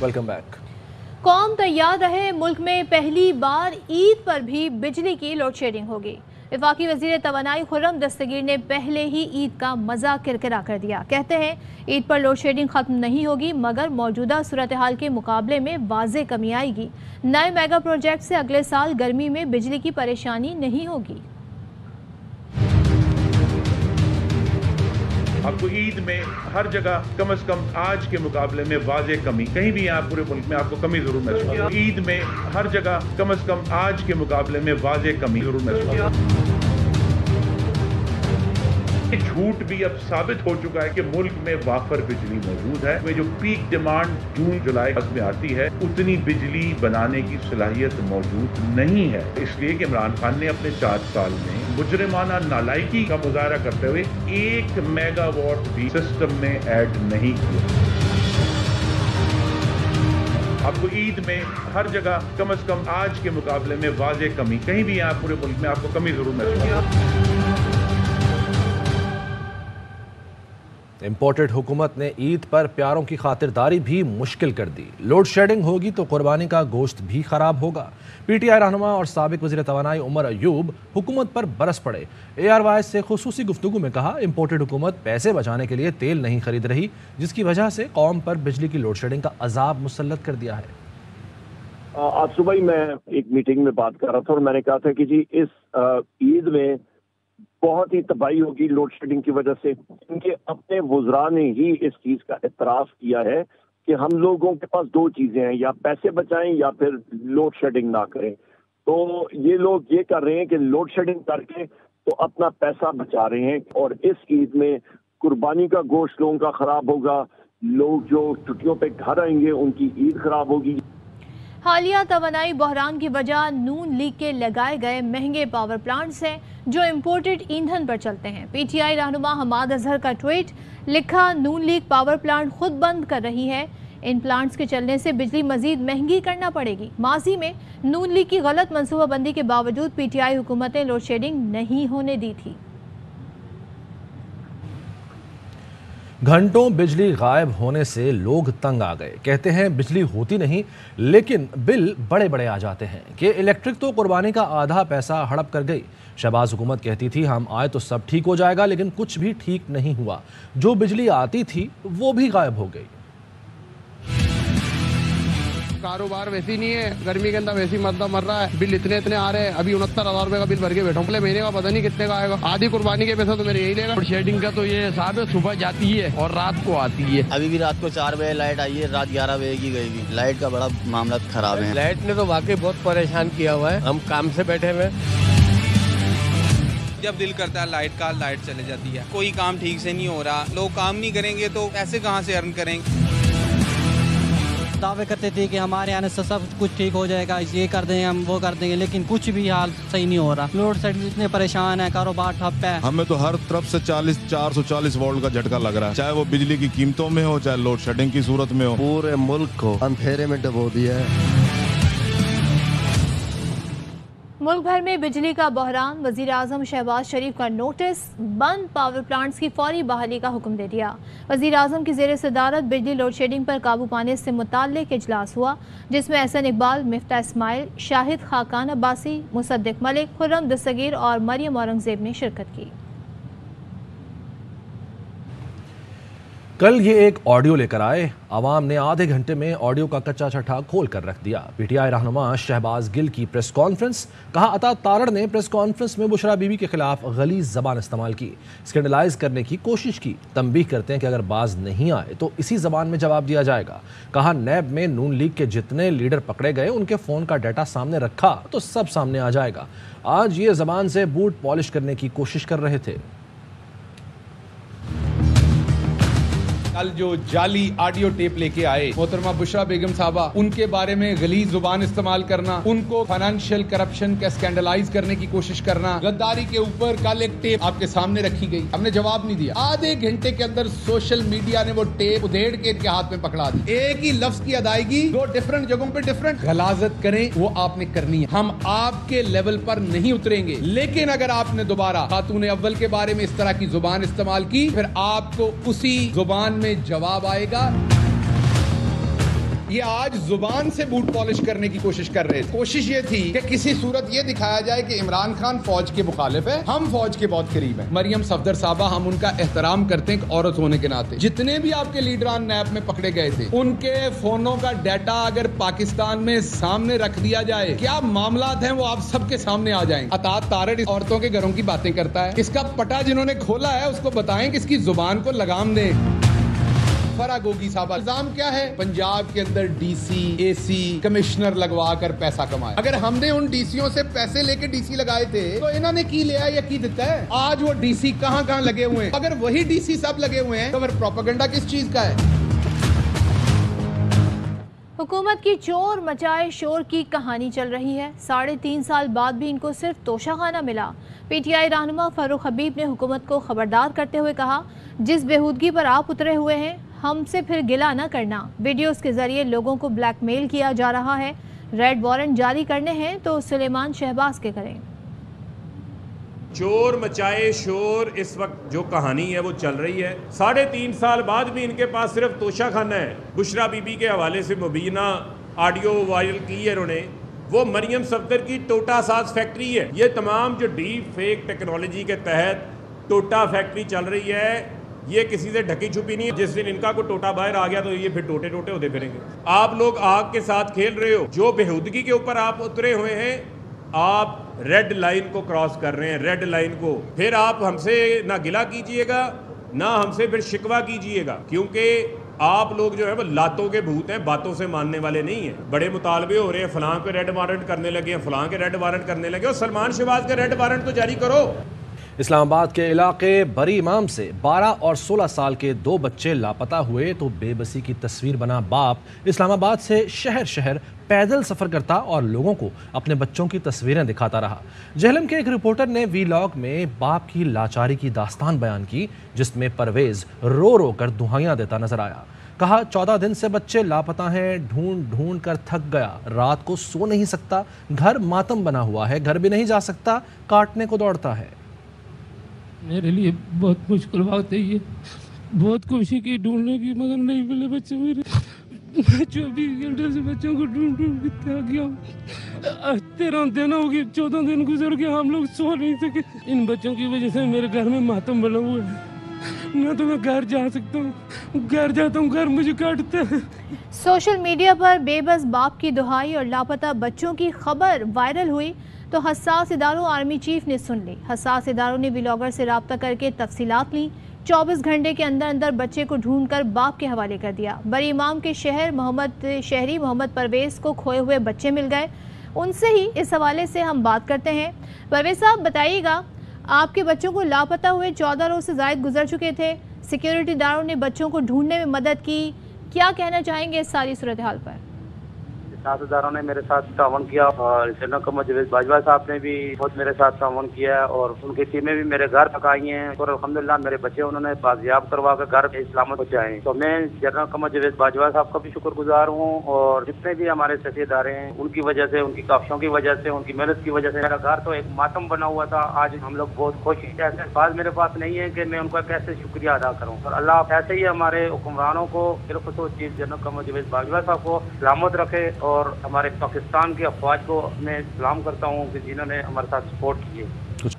Welcome back. कौम तैयार रहे, मुल्क में पहली बार ईद पर भी बिजली की लोड शेडिंग होगी। वफाकी वजीर तवानाई खुर्रम दस्तगीर ने पहले ही ईद का मजा किरकिरा कर दिया। कहते हैं ईद पर लोड शेडिंग खत्म नहीं होगी, मगर मौजूदा सूरत हाल के मुकाबले में वाज़े कमी आएगी। नए मेगा प्रोजेक्ट से अगले साल गर्मी में बिजली की परेशानी नहीं होगी। आपको ईद में हर जगह कम से कम आज के मुकाबले में वाज़े कमी, कहीं भी यहाँ पूरे मुल्क में आपको कमी जरूर महसूस होगी। ईद में हर जगह कम से कम आज के मुकाबले में वाज़े कमी जरूर महसूस होगी। झूठ भी अब साबित हो चुका है कि मुल्क में वाफर बिजली मौजूद है। में जो पीक डिमांड जून जुलाई में आती है, उतनी बिजली बनाने की सलाहियत मौजूद नहीं है। इसलिए कि इमरान खान ने अपने 4 साल में मुजरिमाना नालायकी का मुजाहरा करते हुए 1 मेगावाट भी सिस्टम में ऐड नहीं किया। आपको ईद में हर जगह कम से कम आज के मुकाबले में वाज़े कमी, कहीं भी यहाँ पूरे मुल्क में आपको कमी जरूर महसूस होगी। इम्पोर्टेड हुकूमत ने ईद पर प्यारों की खातिरदारी भी मुश्किल कर दी। लोड शेडिंग होगी तो कुर्बानी का गोश्त भी खराब होगा। पीटीआई रहनुमा और साबिक वज़ीर तवानाई उमर अयूब हुकूमत पर बरस पड़े। ARY से खुसूसी गुफ्तगू में कहा, इम्पोर्टेड हुकूमत पैसे बचाने के लिए तेल नहीं खरीद रही, जिसकी वजह से कौम पर बिजली की लोड शेडिंग का अजाब मुसल्लत कर दिया है। आज सुबह ही मैं एक मीटिंग में बात कर रहा था और मैंने कहा था कि जी इस ईद में बहुत ही तबाही होगी लोड शेडिंग की वजह से। इनके अपने वुज़रा ने ही इस चीज का एतराफ़ किया है कि हम लोगों के पास 2 चीजें हैं, या पैसे बचाएं या फिर लोड शेडिंग ना करें। तो ये लोग ये कर रहे हैं कि लोड शेडिंग करके तो अपना पैसा बचा रहे हैं, और इस ईद में कुर्बानी का गोश्त लोगों का खराब होगा। लोग जो छुट्टियों पे घर आएंगे उनकी ईद खराब होगी। हालिया तवानाई बहरान की वजह नून लीग के लगाए गए महंगे पावर प्लांट्स हैं जो इम्पोर्टेड ईंधन पर चलते हैं। पीटीआई रहनुमा हमाद अजहर का ट्वीट, लिखा, नून लीग पावर प्लांट खुद बंद कर रही है। इन प्लांट्स के चलने से बिजली मजीद महंगी करना पड़ेगी। माजी में नून लीग की गलत मनसूबाबंदी के बावजूद पीटीआई हुकूमत ने लोड शेडिंग नहीं होने दी थी। घंटों बिजली गायब होने से लोग तंग आ गए। कहते हैं बिजली होती नहीं, लेकिन बिल बड़े बड़े आ जाते हैं कि इलेक्ट्रिक तो कुर्बानी का आधा पैसा हड़प कर गई। शहबाज हुकूमत कहती थी हम आए तो सब ठीक हो जाएगा, लेकिन कुछ भी ठीक नहीं हुआ। जो बिजली आती थी वो भी गायब हो गई। कारोबार वैसी नहीं है, गर्मी के अंदर वैसी मर रहा है। बिल इतने आ रहे हैं। अभी 69,000 रुपए का बिल भर के बैठा हूं। अगले महीने का पता नहीं कितने का आएगा। आधी कुर्बानी के पैसा तो मेरे यही लेगा। शेडिंग का तो ये हिसाब है, सुबह जाती है और रात को आती है। अभी भी रात को 4 बजे लाइट आई है, रात 11 बजे की गई भी। लाइट का बड़ा मामला खराब है। लाइट ने तो वाकई बहुत परेशान किया हुआ है। हम काम से बैठे हुए, जब दिल करता है लाइट चले जाती है। कोई काम ठीक से नहीं हो रहा। लोग काम नहीं करेंगे तो पैसे कहाँ से अर्न करेंगे। दावे करते थे कि हमारे आने से सब कुछ ठीक हो जाएगा, ये कर देंगे, हम वो कर देंगे, लेकिन कुछ भी हाल सही नहीं हो रहा। लोड शेडिंग इतने परेशान है, कारोबार ठप है। हमें तो हर तरफ से 440 वोल्ट का झटका लग रहा है, चाहे वो बिजली की कीमतों में हो, चाहे लोड शेडिंग की सूरत में हो। पूरे मुल्क को अंधेरे में डुबो दिया है। मुल्क भर में बिजली का बहरान, वजीर आजम शहबाज शरीफ का नोटिस, बंद पावर प्लांट्स की फौरी बहाली का हुक्म दे दिया। वजीर आजम की जेर सदारत बिजली लोड शेडिंग पर काबू पाने से मुताल्लिक इजलास हुआ, जिसमें एहसन इकबाल, मिफ्ता इस्माइल, शाहिद खाकान अब्बासी, मुसद्दिक मलिक, खुर्रम दस्तगीर और मरियम औरंगजेब ने शिरकत की। कल ये एक ऑडियो लेकर आए। आवाम ने आधे घंटे में ऑडियो का कच्चा छठा खोल कर रख दिया। पीटीआई रहनुमा शहबाज गिल की प्रेस कॉन्फ्रेंस, कहा अता तारड़ ने प्रेस कॉन्फ्रेंस में बुशरा बीबी के खिलाफ गलीज जबान इस्तेमाल की, स्कैंडलाइज करने की कोशिश की। तंबीह करते हैं कि अगर बाज नहीं आए तो इसी जबान में जवाब दिया जाएगा। कहा नैब में नून लीग के जितने लीडर पकड़े गए उनके फोन का डाटा सामने रखा तो सब सामने आ जाएगा। आज ये जबान से बूट पॉलिश करने की कोशिश कर रहे थे। कल जो जाली ऑडियो टेप लेके आए मोहतरमा बुशरा बेगम साहबा, उनके बारे में गलीज जुबान इस्तेमाल करना, उनको फाइनेंशियल करप्शन का स्कैंडलाइज करने की कोशिश करना, गद्दारी के ऊपर कल एक टेप आपके सामने रखी गई, हमने जवाब नहीं दिया। आधे घंटे के अंदर सोशल मीडिया ने वो टेप उधेड़ के इनके हाथ में पकड़ा दी। एक ही लफ्ज की अदायगी 2 डिफरेंट जगहों पे डिफरेंट गलाजत करें, वो आपने करनी है। हम आपके लेवल पर नहीं उतरेंगे, लेकिन अगर आपने दोबारा खातून अव्वल के बारे में इस तरह की जुबान इस्तेमाल की, फिर आपको उसी जुबान में जवाब आएगा। ये आज जुबान से बूट पॉलिश करने की कोशिश कर रहे थे। कोशिश ये थी कि किसी सूरत ये दिखाया जाए कि इमरान खान फौज के मुखालिफ है, हम फौज के बहुत करीब हैं। मरियम सफदर साहबा, हम उनका एहतराम करते हैं एक औरत होने के नाते। जितने भी आपके लीडरान नैब में पकड़े गए थे, उनके फोनों का डाटा अगर पाकिस्तान में सामने रख दिया जाए, क्या मामलात हैं वो आप सबके सामने आ जाएंगे। अता तारड़ औरतों के घरों की बातें करता है, इसका पटा जिन्होंने खोला है उसको बताएं कि इसकी जुबान को लगाम दें। फरा गोगी साहब, इल्जाम क्या है? पंजाब के अंदर डीसी, एसी, कमिश्नर लगवा कर पैसा कमाया। अगर हमने उन डीसीओं से पैसे लेके डीसी लगाए थे तो इन्होंने की लिया या की देता है? आज वो डीसी कहां लगे हुए हैं? अगर वही डीसी सब लगे हुए हैं तो फिर प्रोपेगेंडा किस चीज का है? हुकूमत की चोर मचाए शोर की कहानी चल रही है। 3.5 साल बाद भी इनको सिर्फ तोशाखाना मिला। पीटीआई रहनुमा फारूक हबीब ने हुकूमत को खबरदार करते हुए कहा, जिस बेहूदगी पर आप उतरे हुए हैं हमसे फिर गिला न करना। वीडियोस के जरिए लोगों को ब्लैकमेल किया जा रहा है। रेड वारंट जारी करने हैं तो सुलेमान शहबाज के करें। चोर मचाए शोर इस वक्त जो कहानी है वो चल रही है। 3.5 साल बाद भी इनके पास सिर्फ तोशाखाना है। बुशरा बीबी के हवाले से मुबीना ऑडियो वायरल की है इन्होंने, वो मरियम सफदर की टोटा साज फैक्ट्री है। ये तमाम जो डीप फेक टेक्नोलॉजी के तहत टोटा फैक्ट्री चल रही है, ये किसी से ढकी छुपी नहीं है। जिस दिन इनका कोई टोटा बाहर आ गया तो ये फिर टोटे टोटे होते फिरेंगे। आप लोग आग के साथ खेल रहे हो। जो बेहूदगी के ऊपर आप उतरे हुए हैं, आप रेड लाइन को क्रॉस कर रहे हैं, रेड लाइन को। फिर आप हमसे ना गिला कीजिएगा ना हमसे फिर शिकवा कीजिएगा, क्योंकि आप लोग जो है वो लातों के भूत हैं, बातों से मानने वाले नहीं हैं। बड़े मुतालबे हो रहे हैं, फलां पे रेड वारंट करने लगे हैं, फलां के रेड वारंट करने लगे। और सलमान शहबाज के रेड वारंट तो जारी करो। इस्लामाबाद के इलाके बरी इमाम से 12 और 16 साल के 2 बच्चे लापता हुए तो बेबसी की तस्वीर बना बाप इस्लामाबाद से शहर शहर पैदल सफ़र करता और लोगों को अपने बच्चों की तस्वीरें दिखाता रहा। जेहलम के एक रिपोर्टर ने वीलॉग में बाप की लाचारी की दास्तान बयान की, जिसमें परवेज रो रो कर दुहाइयाँ देता नजर आया। कहा, 14 दिन से बच्चे लापता हैं, ढूंढ ढूंढ कर थक गया, रात को सो नहीं सकता, घर मातम बना हुआ है, घर भी नहीं जा सकता, काटने को दौड़ता है। मेरे लिए बहुत मुश्किल बात है ये। बहुत कोशिश की ढूंढने की, मगर नहीं मिले बच्चे मेरे। 24 घंटे से बच्चों को ढूंढ ढूंढ के थक गया। 13 दिन हो गए, 14 दिन गुजर गए, हम लोग सो नहीं सके। इन बच्चों की वजह से मेरे घर में मातम बना हुआ है। ना तो मैं घर जा सकता हूँ, घर जाता हूँ घर मुझे काटता है। सोशल मीडिया पर बेबस बाप की दुहाई और लापता बच्चों की खबर वायरल हुई तो हसास इदारों आर्मी चीफ ने सुन ली। हसास इदारों ने व्लॉगर से रब्ता करके तफसीलात ली। 24 घंटे के अंदर अंदर बच्चे को ढूंढकर बाप के हवाले कर दिया। बरी इमाम के शहरी मोहम्मद परवेज को खोए हुए बच्चे मिल गए। उनसे ही इस हवाले से हम बात करते हैं। परवेज साहब, बताइएगा, आपके बच्चों को लापता हुए 14 रोज से ज़ायद गुजर चुके थे। सिक्योरिटी इदारों ने बच्चों को ढूंढने में मदद की, क्या कहना चाहेंगे इस सारी सूरत हाल पर? साथीदारों ने मेरे साथ तावन किया और जनरल कमर जवेद बाजवा साहब ने भी बहुत मेरे साथ तावन किया और उनकी टीमें भी मेरे घर तक आई हैं और अल्हम्दुलिल्लाह मेरे बच्चे उन्होंने बाजियाब करवा कर घर पे सलामत पहुंचाए। तो मैं जनरल कमर जवेद बाजवा साहब का भी शुक्रगुजार हूँ और जितने भी हमारे साथी इदारे हैं उनकी वजह से, उनकी काफियों की वजह से, उनकी मेहनत की वजह से मेरा घर तो एक मातम बना हुआ था। आज हम लोग बहुत खुश हैं। ऐसे बात मेरे पास नहीं है कि मैं उनका कैसे शुक्रिया अदा करूँ। और अल्लाह ऐसे ही हमारे हुक्मरानों को, बिलखुसूस चीफ जनरल कमर जवेद बाजवा साहब को सलामत रखे और हमारे पाकिस्तान की अफवाज को मैं सलाम करता हूँ कि जिन्होंने हमारे साथ सपोर्ट किए।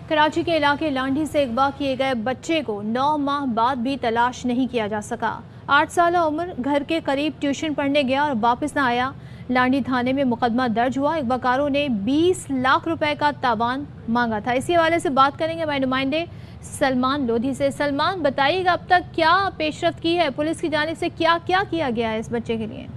कराची के इलाके लांडी से अगवा किए गए बच्चे को 9 माह बाद भी तलाश नहीं किया जा सका। 8 साल उम्र, घर के करीब ट्यूशन पढ़ने गया और वापस न आया। लांडी थाने में मुकदमा दर्ज हुआ। अगवाकारों ने 20 लाख रुपए का तावान मांगा था। इसी हवाले से बात करेंगे हमारे नुमाइंदे सलमान लोधी से। सलमान, बताइएगा, अब तक क्या पेशरफ्त की है, पुलिस की जानिब से क्या क्या किया गया है इस बच्चे के लिए?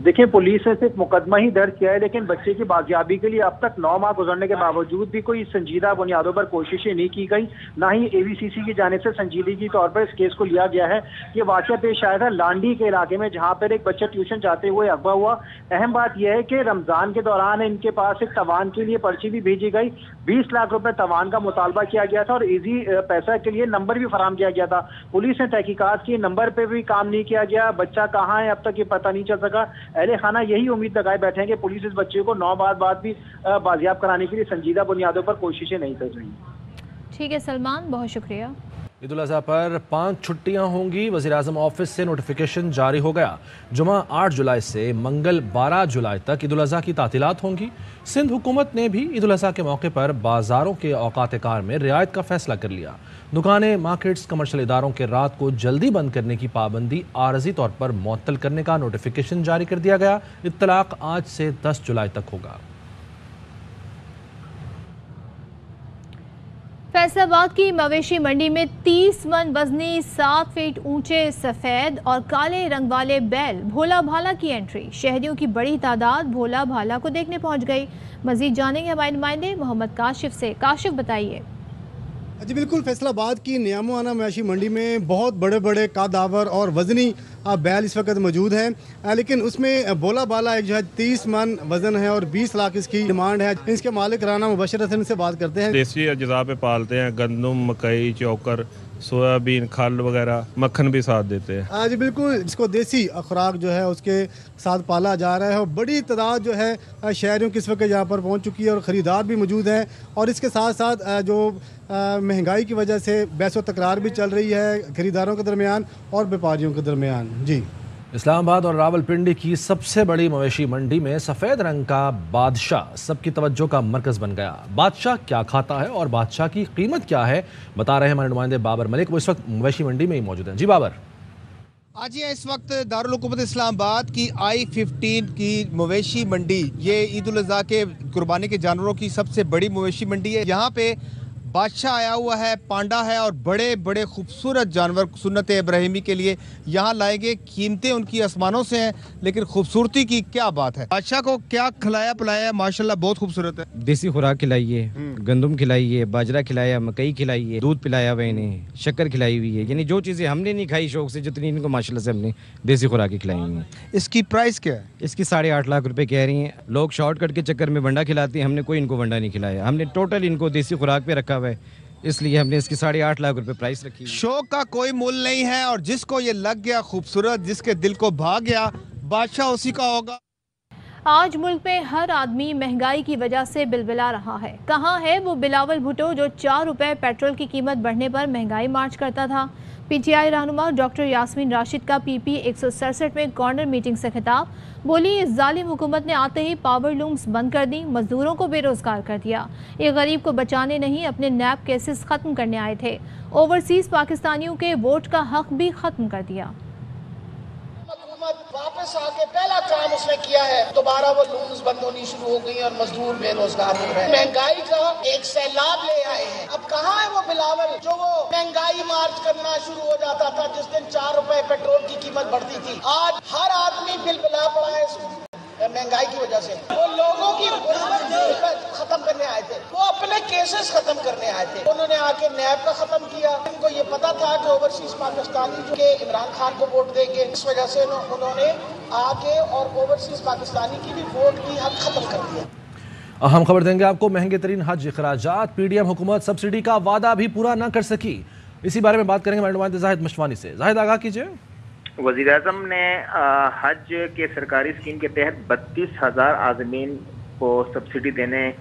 देखिए, पुलिस ने सिर्फ मुकदमा ही दर्ज किया है, लेकिन बच्चे की बाजियाबी के लिए अब तक 9 माह गुजरने के बावजूद भी कोई संजीदा बुनियादों पर कोशिशें नहीं की गई, ना ही AVCC की जानिब से संजीदगी के तौर पर इस केस को लिया गया है। ये वाकया पेश आया था लांडी के इलाके में, जहां पर एक बच्चा ट्यूशन जाते हुए अगवा हुआ। अहम बात यह है कि रमजान के दौरान इनके पास एक तवान के लिए पर्ची भी भेजी गई। 20 लाख रुपए तवान का मुतालबा किया गया था और इजी पैसा के लिए नंबर भी फराम किया गया था। पुलिस ने तहकीकात की, नंबर पे भी काम नहीं किया गया। बच्चा कहाँ है अब तक ये पता नहीं चल सका। अहले खाना यही उम्मीद लगाए बैठे हैं कि पुलिस इस बच्चे को 9 माह बाद भी बाजियाब कराने के लिए संजीदा बुनियादों पर कोशिशें नहीं कर रही। ठीक है सलमान, बहुत शुक्रिया। ईद-उल अज़हा पर 5 छुट्टियां होंगी। वज़ीर-ए-आज़म ऑफिस से नोटिफिकेशन जारी हो गया। जुमा 8 जुलाई से मंगल 12 जुलाई तक ईद-उल अज़हा की तातीलात होंगी। सिंध हुकूमत ने भी ईद-उल अज़हा के मौके पर बाज़ारों के औकात कार में रियायत का फैसला कर लिया। दुकानें, मार्केट्स, कमर्शियल इदारों के रात को जल्दी बंद करने की पाबंदी आरजी तौर पर मुअत्तल करने का नोटिफिकेशन जारी कर दिया गया। इत्तलाक आज से 10 जुलाई तक होगा। फैसलाबाद की मवेशी मंडी में 30 मन वजनी 7 फीट ऊंचे सफेद और काले रंग वाले बैल भोला भाला की एंट्री। शहरियों की बड़ी तादाद भोला भाला को देखने पहुंच गई। मजीद जानेंगे हमारे नुमाइंदे मोहम्मद काशिफ से। काशिफ बताइए। जी बिल्कुल, फैसलाबाद की नियामोआना मवेशी मंडी में बहुत बड़े बड़े कादावर और वजनी बैल इस वक्त मौजूद हैं, लेकिन उसमें भोला भाला एक जो है 30 मन वजन है और 20 लाख इसकी डिमांड है। इसके मालिक राना मुबशर हसन से बात करते हैं। देसी अज्जा पे पालते हैं, गंदम, मकई, चौकर, सोयाबीन, खल वगैरह, मक्खन भी साथ देते हैं। जी बिल्कुल, इसको देसी खुराक जो है उसके साथ पाला जा रहा है और बड़ी तादाद जो है शहरियों की इस वक्त यहाँ पर पहुँच चुकी है और ख़रीदार भी मौजूद हैं। और इसके साथ साथ जो महंगाई की वजह से बहस तकरार भी चल रही है खरीदारों के दरमियान और व्यापारियों के दरमियान। जी, इस्लामाबाद और रावलपिंडी की सबसे बड़ी मवेशी मंडी में सफ़ेद रंग का बादशाह सबकी तवज्जो का मरकज बन गया। बादशाह क्या खाता है और बादशाह की कीमत क्या है, बता रहे हैं हमारे नुमाइंदे बाबर मलिक। वो इस वक्त मवेशी मंडी में ही मौजूद हैं। जी बाबर। आज ये इस वक्त दारुल हुकूमत इस्लामाबाद की I-15 की मवेशी मंडी, ये ईद उल अज़हा के कुर्बानी के जानवरों की सबसे बड़ी मवेशी मंडी है। यहाँ पे बादशाह आया हुआ है, पांडा है और बड़े बड़े खूबसूरत जानवर सुन्नत इब्राहिमी के लिए यहाँ लाएंगे। कीमतें उनकी आसमानों से हैं, लेकिन खूबसूरती की क्या बात है। बादशाह को क्या खिलाया पिलाया, माशाल्लाह बहुत खूबसूरत है। देसी खुराक खिलाई है, गंदम खिलाई है, बाजरा खिलाया, मकई खिलाई है, दूध पिलाया हुआ इन्हें, शक्कर खिलाई हुई है। यानी जो चीज़ें हमने नहीं खाई शौक से, जितनी इनको माशाल्लाह से हमने देसी खुराक खिलाई हुई हैं। इसकी प्राइस क्या है? इसकी 8.5 लाख रुपए कह रही हैं। लोग शॉर्टकट के चक्कर में वंडा खिलाते हैं, हमने कोई इनको वंडा नहीं खिलाया। हमने टोटल इनको देसी खुराक पे रखा हुआ है, इसलिए हमने इसकी 8.5 लाख रुपए प्राइस रखी। शौक का कोई मूल नहीं है और जिसको ये लग गया खूबसूरत, जिसके दिल को भा गया, बादशाह उसी का होगा। आज मुल्क में हर आदमी महंगाई की वजह से बिलबिला रहा है। कहाँ है वो बिलावल भुट्टो जो 4 रुपए पेट्रोल की कीमत बढ़ने पर महंगाई मार्च करता था। पीटीआई रहनुमा डॉक्टर यास्मीन राशिद का पीपी 167 में कॉर्नर मीटिंग से खिताब। बोली, इस जालिम हुकूमत ने आते ही पावर लूम्स बंद कर दी, मजदूरों को बेरोजगार कर दिया। ये गरीब को बचाने नहीं, अपने नैब केसेस खत्म करने आए थे। ओवरसीज पाकिस्तानियों के वोट का हक भी खत्म कर दिया। वापस आके पहला काम उसने किया है, दोबारा वो लूम्स बंद होनी शुरू हो गई और मजदूर बेरोजगार हो रहे हैं। महंगाई का एक सैलाब ले आए हैं। अब कहाँ है वो बिलावल जो वो महंगाई मार्च करना शुरू हो जाता था जिस दिन 4 रुपए पेट्रोल की कीमत बढ़ती थी। आज हर आदमी बिलबिला पड़ा है महंगाई की वजह से। वो लोगों की खत्म करने आए थे, वो अपने केसेस खत्म करने आए थे। उन्होंने आके नैब का खत्म किया। उनको ये पता था कि ओवरसीज पाकिस्तानी जो के इमरान खान को वोट देंगे, इस वजह से उन्होंने आके और ओवरसीज पाकिस्तानी की भी वोट की हद खत्म कर दिया। अहम खबर देंगे आपको, महंगे तरीन हज अखराजात, पीडीएम हुकूमत सब्सिडी का वादा भी पूरा न कर सकी। इसी बारे में बात करेंगे हमारे नुमाइंदे जाहिद मशवानी से। जाहिद, आगाह कीजिए। वज़ीर-ए-आज़म ने हज के सरकारी स्कीम के तहत 32,000 आज़मीन को सब्सिडी देने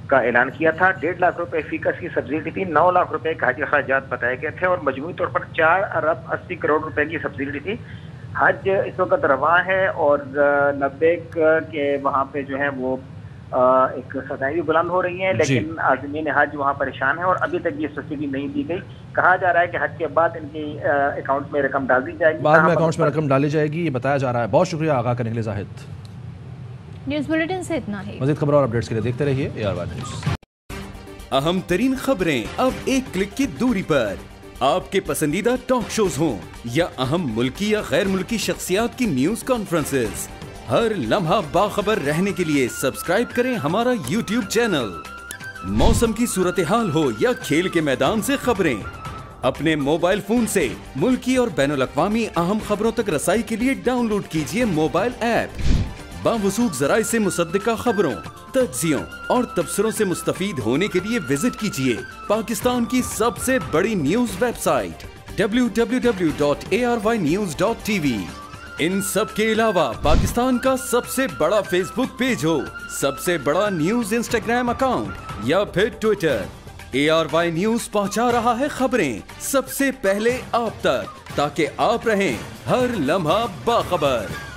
का ऐलान किया था। 1.5 लाख रुपए फीकस की सब्सिडी थी, 9 लाख रुपए के हज अखराजात बताए गए थे और मजमूई तौर पर 4 अरब 80 करोड़ रुपए की सब्सिडी थी। हज इस वक्त रवा है और लब्बैक के वहाँ पे जो है वो एक सदाएं भी बुलंद हो रही हैं, लेकिन आज़मीन हज वहाँ परेशान है और अभी तक ये सब्सिडी नहीं दी गई। कहा जा रहा है कि हज के बाद इनकी अकाउंट में रकम डाल दी जाएगी, बाद में अकाउंट में रकम डाली जाएगी, ये बताया जा रहा है। बहुत शुक्रिया आगाह करने के लिए जाहिद। न्यूज़ बुलेटिन से इतना ही। मज़ीद खबरों और अपडेट्स के लिए देखते रहिए AR1 न्यूज़। अहम तरीन खबरें अब एक क्लिक की दूरी पर। आपके पसंदीदा टॉक शोज हों या अहम मुल्की या गैर मुल्की शख्सियात की न्यूज कॉन्फ्रेंसेस, हर लम्हा बाखबर रहने के लिए सब्सक्राइब करें हमारा YouTube चैनल। मौसम की सूरत हाल हो या खेल के मैदान से खबरें, अपने मोबाइल फोन से मुल्की और बैनुल अक़वामी अहम खबरों तक रसाई के लिए डाउनलोड कीजिए मोबाइल ऐप। बावसूख ज़राए से मुसद्दिका खबरों, तज्ज़ियों और तबसरों से मुस्तफ़ीद होने के लिए विजिट कीजिए पाकिस्तान की सबसे बड़ी न्यूज वेबसाइट www.arYnews.tv। इन सब के अलावा पाकिस्तान का सबसे बड़ा फेसबुक पेज हो, सबसे बड़ा न्यूज इंस्टाग्राम अकाउंट या फिर ट्विटर, ARY न्यूज पहुंचा रहा है खबरें सबसे पहले आप तक, ताकि आप रहें हर लम्हा बाखबर।